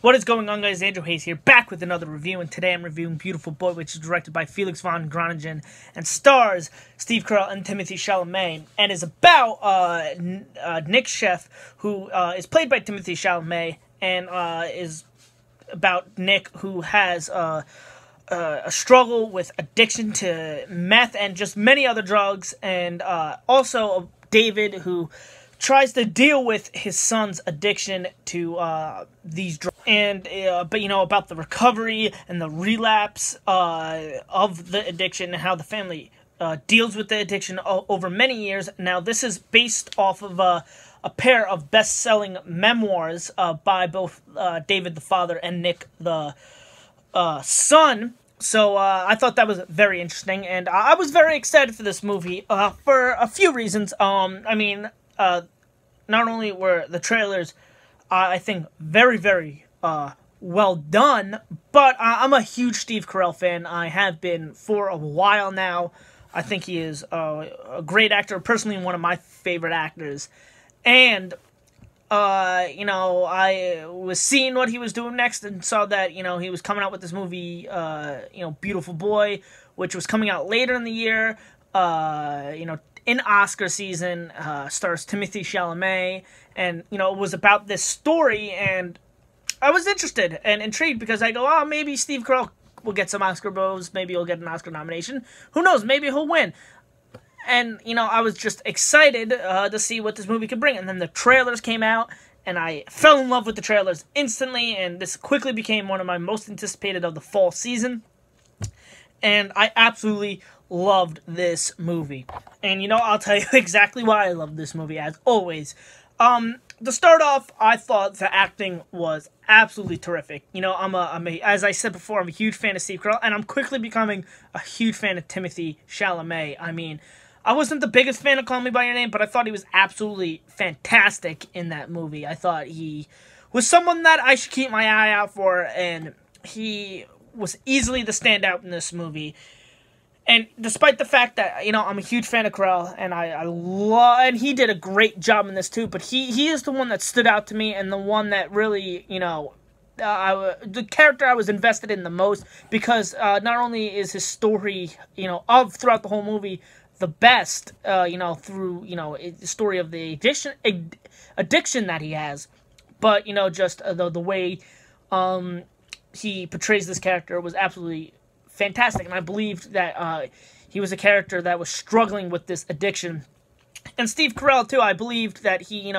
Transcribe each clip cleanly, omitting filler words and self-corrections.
What is going on, guys? Andrew Hayes here, back with another review, and today I'm reviewing Beautiful Boy, which is directed by Felix von Groningen and stars Steve Carell and Timothée Chalamet, and is about Nick Sheff, who is played by Timothée Chalamet, and is about Nick, who has a struggle with addiction to meth and just many other drugs, and also David, who tries to deal with his son's addiction to these drugs, and but about the recovery and the relapse of the addiction and how the family deals with the addiction over many years. Now, this is based off of a pair of best-selling memoirs by both David the father and Nick the son. So I thought that was very interesting, and I was very excited for this movie for a few reasons. Not only were the trailers, I think, very, very well done, but I'm a huge Steve Carell fan. I have been for a while now. I think he is a great actor, personally one of my favorite actors. And, I was seeing what he was doing next and saw that, he was coming out with this movie, Beautiful Boy, which was coming out later in the year, in Oscar season, stars Timothée Chalamet, and, it was about this story, and I was interested and intrigued because I go, oh, maybe Steve Carell will get some Oscar buzz, maybe he'll get an Oscar nomination, who knows, maybe he'll win. And, I was just excited to see what this movie could bring, and then the trailers came out, and I fell in love with the trailers instantly, and this quickly became one of my most anticipated of the fall season, and I absolutely loved this movie. And, I'll tell you exactly why I love this movie, as always. To start off, I thought the acting was absolutely terrific. As I said before, I'm a huge fan of Steve Carell, and I'm quickly becoming a huge fan of Timothée Chalamet. I wasn't the biggest fan of Call Me By Your Name, but I thought he was absolutely fantastic in that movie. I thought he was someone that I should keep my eye out for, and he was easily the standout in this movie. And despite the fact that, I'm a huge fan of Carell, and and he did a great job in this too, but he is the one that stood out to me, and the one that really, the character I was invested in the most, because not only is his story, throughout the whole movie, the best, through, the story of the addiction that he has, but, just the way he portrays this character was absolutely fantastic, and I believed that he was a character that was struggling with this addiction. And Steve Carell, too, I believed that he,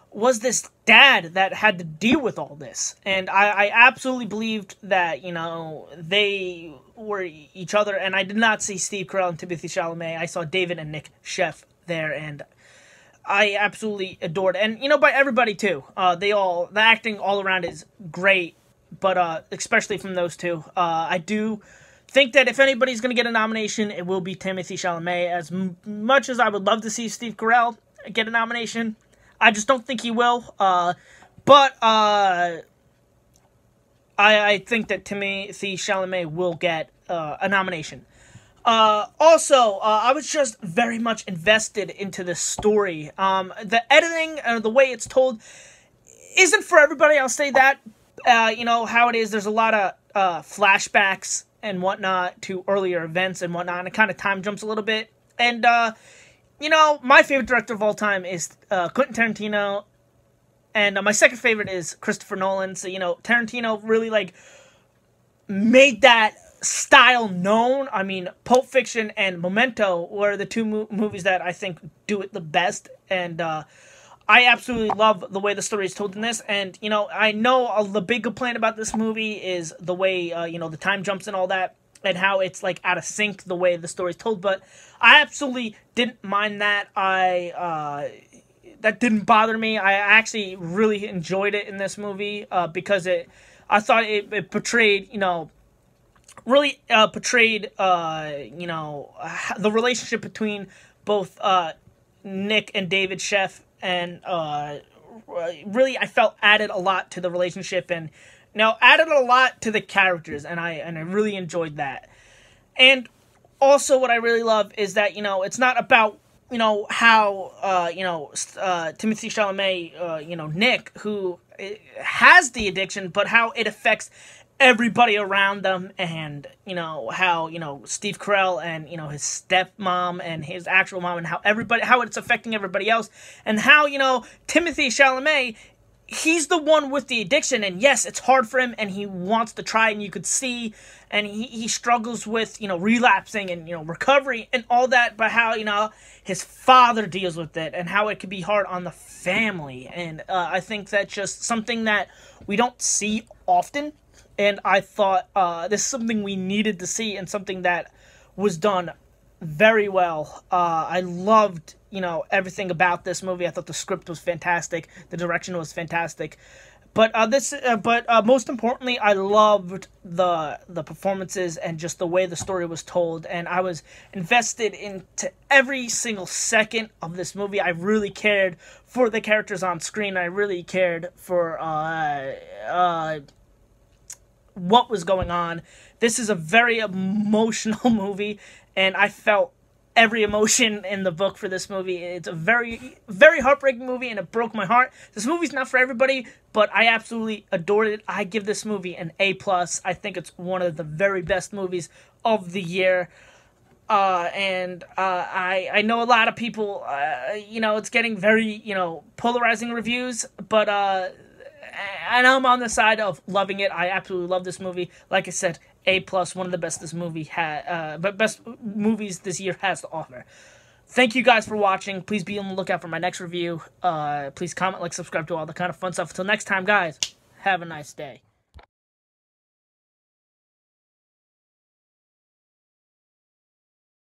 was this dad that had to deal with all this. And I absolutely believed that, they were each other, and I did not see Steve Carell and Timothée Chalamet. I saw David and Nick Sheff there, and I absolutely adored it. And, by everybody, too. The acting all around is great, but especially from those two. I do think that if anybody's going to get a nomination, it will be Timothée Chalamet. As much as I would love to see Steve Carell get a nomination, I just don't think he will. But I think that Timothée Chalamet will get a nomination. Also, I was just very much invested into this story. The editing, the way it's told, isn't for everybody, I'll say that. How it is, there's a lot of flashbacks and whatnot to earlier events and whatnot, and it kind of time jumps a little bit. And, my favorite director of all time is Quentin Tarantino, and my second favorite is Christopher Nolan. So, Tarantino really, made that style known. Pulp Fiction and Memento were the two movies that I think do it the best, and, I absolutely love the way the story is told in this, and, I know the big complaint about this movie is the way, the time jumps and all that, and how it's, out of sync the way the story is told, but I absolutely didn't mind that. That didn't bother me. I actually really enjoyed it in this movie, because I thought it portrayed, really portrayed, the relationship between both Nick and David Sheff, and really I felt added a lot to the relationship, and added a lot to the characters, and I really enjoyed that. And also what I really love is that, it's not about you know, how, Timothy Chalamet, Nick, who has the addiction, but how it affects everybody around them, and, you know, how, you know, Steve Carell and, you know, his stepmom and his actual mom, and how it's affecting everybody else, and how, you know, Timothy Chalamet, he's the one with the addiction, and yes, it's hard for him, and he wants to try, and you could see, and he struggles with, you know, relapsing and, you know, recovery and all that, but how, you know, his father deals with it, and how it can be hard on the family, and I think that's just something that we don't see often, and I thought this is something we needed to see, and something that was done very well. I loved, you know, everything about this movie. I thought the script was fantastic, the direction was fantastic, but most importantly, I loved the performances and just the way the story was told, and I was invested into every single second of this movie. I really cared for the characters on screen. I really cared for what was going on. This is a very emotional movie, and I felt every emotion in the book for this movie. It's a very, very heartbreaking movie, and it broke my heart. This movie's not for everybody, but I absolutely adored it. I give this movie an A+. I think it's one of the very best movies of the year. I know a lot of people, you know, it's getting very, you know, polarizing reviews, but, and I'm on the side of loving it. I absolutely love this movie. Like I said, A+, one of the best this movie best movies this year has to offer. Thank you guys for watching. Please be on the lookout for my next review. Please comment, like, subscribe, to all the kind of fun stuff. Until next time, guys, have a nice day.